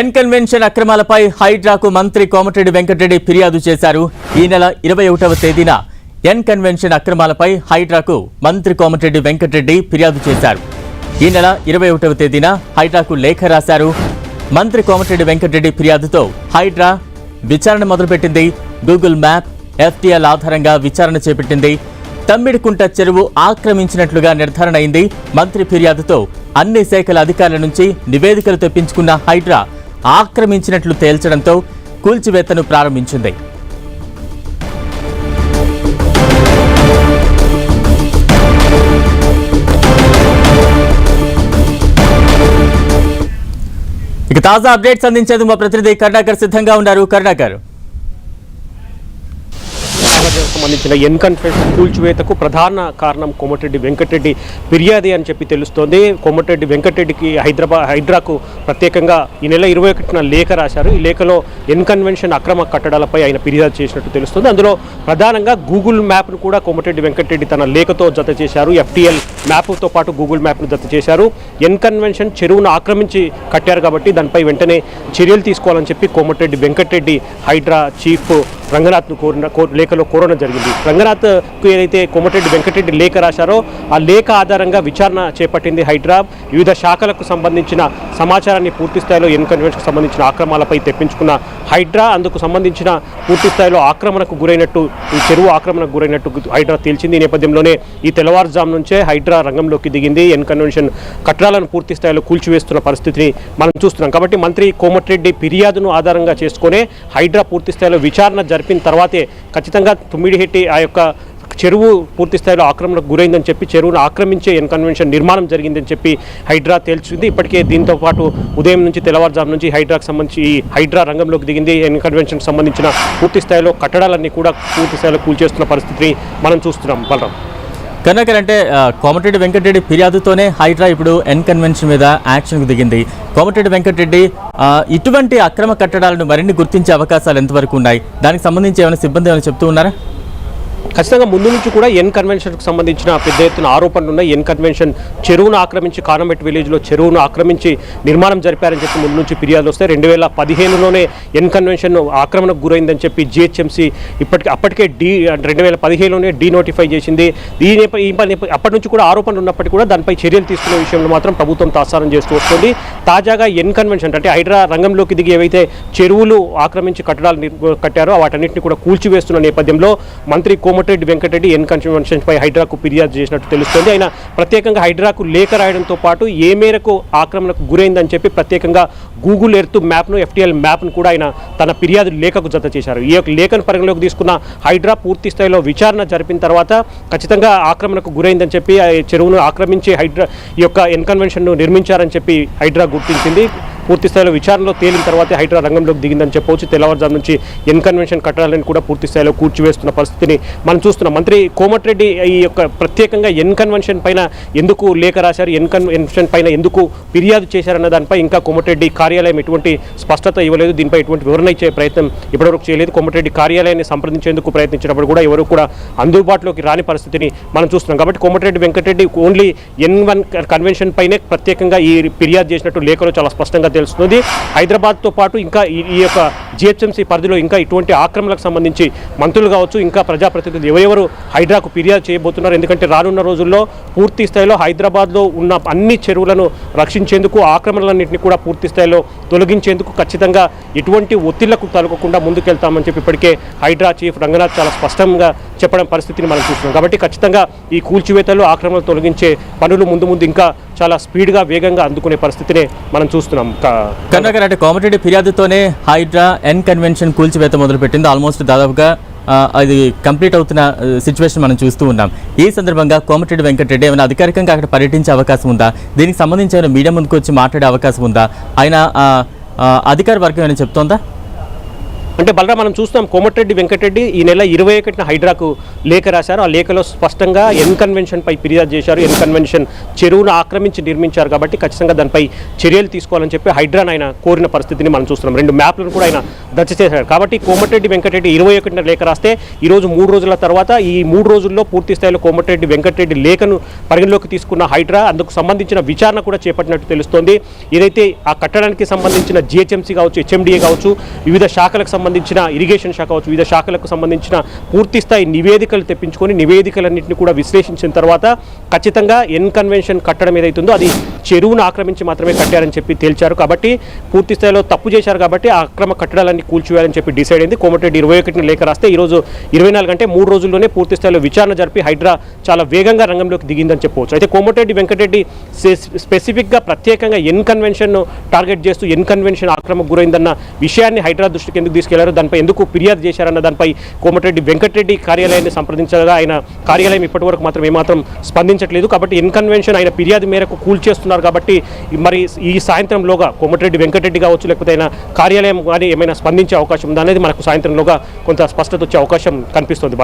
N convention అక్రమాలపై హైడ్రాకు మంత్రి కోమటిరెడ్డి వెంకటరెడ్డి ఫిర్యాదు చేశారు. ఈ నెల 21వ తేదీన ఎన్ కన్వెన్షన్ అక్రమాలపై హైడ్రాకు మంత్రి కోమటిరెడ్డి వెంకటరెడ్డి ఫిర్యాదు చేశారు. ఈ నెల 21వ తేదీన హైడ్రాకు లేఖ రాశారు. మంత్రి కోమటిరెడ్డి వెంకటరెడ్డి ఫిర్యాదుతో హైడ్రా విచారణ మొదలుపెట్టింది. గూగుల్ మ్యాప్, FTL ఆధారంగా విచారణ చేపట్టింది. తమ్మిడికుంట చెరువు ఆక్రమించినట్లుగా నిర్ధారణ అయింది. మంత్రి ఫిర్యాదుతో అన్ని శాఖల అధికారుల నుంచి నివేదికలు తెప్పించుకున్న హైడ్రా ఆక్రమించినట్లు తేల్చడంతో కూల్చివేతను ప్రారంభించింది. ఇక తాజా అప్డేట్స్ అందించేందుకు మా ప్రతినిధి కరుణాకర్ సిద్ధంగా ఉన్నారు. కరుణాకర్, సంబంధించిన ఎన్ కన్వెన్షన్ కూల్చివేతకు ప్రధాన కారణం కోమటిరెడ్డి వెంకటరెడ్డి ఫిర్యాదే అని చెప్పి తెలుస్తోంది. కోమటిరెడ్డి వెంకటరెడ్డికి హైడ్రాకు ప్రత్యేకంగా ఈ నెల 21న లేఖ రాశారు. ఈ లేఖలో ఎన్ కన్వెన్షన్ అక్రమ కట్టడాలపై ఆయన ఫిర్యాదు చేసినట్టు తెలుస్తుంది. అందులో ప్రధానంగా గూగుల్ మ్యాప్ను కూడా కోమటిరెడ్డి వెంకటరెడ్డి తన లేఖతో జత చేశారు. FTL మ్యాప్తో పాటు గూగుల్ మ్యాప్ను జత చేశారు. ఎన్ కన్వెన్షన్ చెరువును ఆక్రమించి కట్టారు కాబట్టి దానిపై వెంటనే చర్యలు తీసుకోవాలని చెప్పి కోమటిరెడ్డి వెంకటరెడ్డి హైడ్రా చీఫ్ రంగనాథ్ను లేఖలో కోరడం జరిగింది. రంగనాథ్కు ఏదైతే కోమటిరెడ్డి వెంకటరెడ్డి లేఖ రాశారో ఆ లేఖ ఆధారంగా విచారణ చేపట్టింది హైడ్రా. వివిధ శాఖలకు సంబంధించిన సమాచారాన్ని పూర్తి స్థాయిలో ఎన్ కన్వెన్షన్కు సంబంధించిన ఆక్రమణలపై తెప్పించుకున్న హైడ్రా అందుకు సంబంధించిన పూర్తి స్థాయిలో ఆక్రమణకు గురైనట్టు, ఈ చెరువు ఆక్రమణకు గురైనట్టు హైడ్రా తేల్చింది. ఈ నేపథ్యంలోనే ఈ తెల్లవారుజాము నుంచే హైడ్రా రంగంలోకి దిగింది. ఎన్ కన్వెన్షన్ కట్టడాలను పూర్తి స్థాయిలో కూల్చివేస్తున్న పరిస్థితిని మనం చూస్తున్నాం. కాబట్టి మంత్రి కోమటిరెడ్డి ఫిర్యాదును ఆధారంగా చేసుకునే హైడ్రా పూర్తి స్థాయిలో విచారణ జరిపిన తర్వాతే ఖచ్చితంగా తుమ్మిడిహెట్టి ఆ యొక్క చెరువు పూర్తి స్థాయిలో ఆక్రమణకు గురైందని చెప్పి చెరువును ఆక్రమించే ఎన్ కన్వెన్షన్ నిర్మాణం జరిగిందని చెప్పి హైడ్రా తేల్చింది. ఇప్పటికే దీంతో పాటు ఉదయం నుంచి తెల్లవారుజాము నుంచి హైడ్రాకు సంబంధించి ఈ హైడ్రా రంగంలోకి దిగింది. ఎన్ కన్వెన్షన్కి సంబంధించిన పూర్తి స్థాయిలో కట్టడాలన్నీ కూడా పూర్తి స్థాయిలో కూల్చేస్తున్న పరిస్థితిని మనం చూస్తున్నాం. బలరాం, కనుక అంటే కోమటిరెడ్డి వెంకటరెడ్డి ఫిర్యాదుతోనే హైడ్రా ఇప్పుడు ఎన్ కన్వెన్షన్ మీద యాక్షన్కు దిగింది. కోమటిరెడ్డి వెంకటరెడ్డి ఇటువంటి అక్రమ కట్టడాలను మరిన్ని గుర్తించే అవకాశాలు ఎంతవరకు ఉన్నాయి? దానికి సంబంధించి ఏమైనా సిబ్బంది ఏమైనా చెప్తూ ఉన్నారా? ఖచ్చితంగా ముందు నుంచి కూడా ఎన్ కన్వెన్షన్కు సంబంధించిన పెద్ద ఎత్తున ఆరోపణలు ఉన్నాయి. ఎన్ కన్వెన్షన్ చెరువును ఆక్రమించి కానమెట్ విలేజ్లో చెరువును ఆక్రమించి నిర్మాణం జరిపారని చెప్పి ముందు నుంచి ఫిర్యాదులు వస్తాయి. 2015లోనే ఎన్ కన్వెన్షన్ ఆక్రమణకు గురైందని చెప్పి GHMC అప్పటికే 2015లోనే డీనోటిఫై చేసింది. అప్పటి నుంచి కూడా ఆరోపణలు ఉన్నప్పటికీ కూడా దానిపై చర్యలు తీసుకునే విషయంలో మాత్రం ప్రభుత్వం తాత్సారం చేస్తూ వస్తుంది. తాజాగా ఎన్ కన్వెన్షన్ అంటే హైడ్రా రంగంలోకి దిగి ఏవైతే చెరువులు ఆక్రమించి కట్టడాలు కట్టారో వాటన్నింటినీ కూడా కూల్చివేస్తున్న నేపథ్యంలో మంత్రి కోమటిరెడ్డి వెంకటరెడ్డి ఎన్ కన్వెన్షన్పై హైడ్రాకు ఫిర్యాదు చేసినట్టు తెలుస్తుంది. ఆయన ప్రత్యేకంగా హైడ్రాకు లేఖ రాయడంతో పాటు ఏ మేరకు ఆక్రమణకు గురైందని చెప్పి ప్రత్యేకంగా గూగుల్ ఎర్త్ మ్యాప్ను, FTL మ్యాప్ను కూడా ఆయన తన ఫిర్యాదు లేఖకు జత చేశారు. ఈ యొక్క లేఖను పరిగణలోకి తీసుకున్న హైడ్రా పూర్తి స్థాయిలో విచారణ జరిపిన తర్వాత ఖచ్చితంగా ఆక్రమణకు గురైందని చెప్పి చెరువును ఆక్రమించి హైడ్రా ఈ యొక్క ఎన్ కన్వెన్షన్ను నిర్మించారని చెప్పి హైడ్రా గుర్తించింది. పూర్తి స్థాయిలో విచారణలో తేలిన తర్వాతే హైడ్రా రంగంలోకి దిగిందని చెప్పవచ్చు. తెల్లవారుజాము నుంచి ఎన్ కన్వెన్షన్ కట్టడాలను కూడా పూర్తి స్థాయిలో కూర్చివేస్తున్న పరిస్థితిని మనం చూస్తున్నాం. మంత్రి కోమటిరెడ్డి ఈ యొక్క ప్రత్యేకంగా ఎన్ కన్వెన్షన్ పైన ఎందుకు లేఖ రాశారు, ఎన్ కన్వెన్షన్ పైన ఎందుకు ఫిర్యాదు చేశారన్న దానిపై ఇంకా కోమటిరెడ్డి కార్యాలయం ఎటువంటి స్పష్టత ఇవ్వలేదు. దీనిపై ఎటువంటి వివరణ ఇచ్చే ప్రయత్నం ఇప్పటివరకు చేయలేదు. కోమటిరెడ్డి కార్యాలయాన్ని సంప్రదించేందుకు ప్రయత్నించినప్పుడు కూడా ఎవరు కూడా అందుబాటులోకి రాని పరిస్థితిని మనం చూస్తున్నాం. కాబట్టి Komatireddy Venkatareddy only N1 convention పైనే ప్రత్యేకంగా ఈ ఫిర్యాదు చేసినట్టు లేఖలో చాలా స్పష్టంగా తెలుస్తుంది. హైదరాబాద్తో పాటు ఇంకా ఈ యొక్క GHMC పరిధిలో ఇంకా ఇటువంటి ఆక్రమణలకు సంబంధించి మంత్రులు కావచ్చు, ఇంకా ప్రజాప్రతినిధులు ఎవరెవరు హైడ్రాకు ఫిర్యాదు చేయబోతున్నారు. ఎందుకంటే రానున్న రోజుల్లో పూర్తి స్థాయిలో హైదరాబాద్లో ఉన్న అన్ని చెరువులను రక్షించేందుకు, ఆక్రమణలన్నింటినీ కూడా పూర్తి స్థాయిలో తొలగించేందుకు ఖచ్చితంగా ఎటువంటి ఒత్తిళ్లకు తలగకుండా ముందుకెళ్తామని చెప్పి ఇప్పటికే హైడ్రా చీఫ్ రంగనాథ్ చాలా స్పష్టంగా చెప్పడం పరిస్థితిని మనం చూస్తున్నాం. కాబట్టి ఖచ్చితంగా ఈ కూల్చివేతలు, ఆక్రమణలు తొలగించే పనులు ముందు ఇంకా చాలా స్పీడ్గా, వేగంగా అందుకునే పరిస్థితిని మనం చూస్తున్నాం. కనుక అంటే కోమటిరెడ్డి ఫిర్యాదుతోనే హైడ్రా ఎన్ కన్వెన్షన్ కూల్చివేత మొదలుపెట్టింది. ఆల్మోస్ట్ దాదాపుగా అది కంప్లీట్ అవుతున్న సిచ్యువేషన్ మనం చూస్తూ ఉన్నాం. ఈ సందర్భంగా కోమటిరెడ్డి వెంకటరెడ్డి ఏమైనా అధికారికంగా అక్కడ పర్యటించే అవకాశం ఉందా? దీనికి సంబంధించి ఏమైనా మీడియా ముందుకు వచ్చి మాట్లాడే అవకాశం ఉందా? ఆయన అధికార వర్గం ఏమైనా చెప్తోందా? అంటే బలరాం మనం చూస్తాం కోమటిరెడ్డి వెంకటరెడ్డి ఈ నెల 21న హైడ్రాకు లేఖ రాశారు. ఆ లేఖలో స్పష్టంగా ఎన్ కన్వెన్షన్ పై ఫిర్యాదు చేశారు. ఎన్ కన్వెన్షన్ చెరువును ఆక్రమించి నిర్మించారు కాబట్టి ఖచ్చితంగా దానిపై చర్యలు తీసుకోవాలని చెప్పి హైడ్రాను ఆయన కోరిన పరిస్థితిని మనం చూస్తున్నాం. 2 మ్యాప్లను కూడా ఆయన దర్శ చేశారు. కాబట్టి కోమటిరెడ్డి వెంకటరెడ్డి 21న లేఖ రాస్తే ఈరోజు 3 రోజుల తర్వాత ఈ 3 రోజుల్లో పూర్తి స్థాయిలో కోమటిరెడ్డి వెంకటరెడ్డి లేఖను పరిగణలోకి తీసుకున్న హైడ్రా అందుకు సంబంధించిన విచారణ కూడా చేపట్టినట్టు తెలుస్తోంది. ఏదైతే ఆ కట్టడానికి సంబంధించిన జిహెచ్ఎంసీ కావచ్చు, హెచ్ఎండిఏ కావచ్చు, వివిధ శాఖలకు సంబంధించిన ఇరిగేషన్ శాఖ కావచ్చు, వివిధ శాఖలకు సంబంధించిన పూర్తి స్థాయి నివేదికలు తెప్పించుకొని నివేదికలన్నింటినీ కూడా విశ్లేషించిన తర్వాత ఖచ్చితంగా ఎన్ కన్వెన్షన్ కట్టడం ఏదైతుందో అది చెరువును ఆక్రమించి మాత్రమే కట్టారని చెప్పి తేల్చారు. కాబట్టి పూర్తి స్థాయిలో తప్పు చేశారు కాబట్టి ఆ అక్రమ కట్టడాలన్నీ కూల్చివేయాలని చెప్పి డిసైడ్ అయింది. కోమటిరెడ్డి 21న లేఖ రాస్తే ఈరోజు 24 అంటే 3 రోజుల్లోనే పూర్తి స్థాయిలో విచారణ జరిపి హైడ్రా చాలా వేగంగా రంగంలోకి దిగిందని చెప్పవచ్చు. అయితే కోమటిరెడ్డి వెంకటరెడ్డి స్పెసిఫిక్గా ప్రత్యేకంగా ఎన్ కన్వెన్షన్ టార్గెట్ చేస్తూ ఎన్ కన్వెన్షన్ ఆక్రమకు గురైందన్న విషయాన్ని హైడ్రా దృష్టికి ఎందుకు తీసుకెళ్లారు, దానిపై ఎందుకు ఫిర్యాదు చేశారన్న దానిపై కోమటిరెడ్డి వెంకటరెడ్డి కార్యాలయాన్ని సంప్రదించగా ఆయన కార్యాలయం ఇప్పటివరకు మాత్రం ఏమాత్రం స్పందించట్లేదు. కాబట్టి ఎన్ కన్వెన్షన్ ఆయన ఫిర్యాదు మేరకు కూల్చేస్తున్నారు కాబట్టి మరి ఈ సాయంత్రంలోగా కోమటిరెడ్డి వెంకటరెడ్డి కావచ్చు లేకపోతే ఆయన కార్యాలయం కానీ ఏమైనా స్పందించే అవకాశం ఉందా అనేది మనకు సాయంత్రంలోగా కొంత స్పష్టత వచ్చే అవకాశం కనిపిస్తుంది.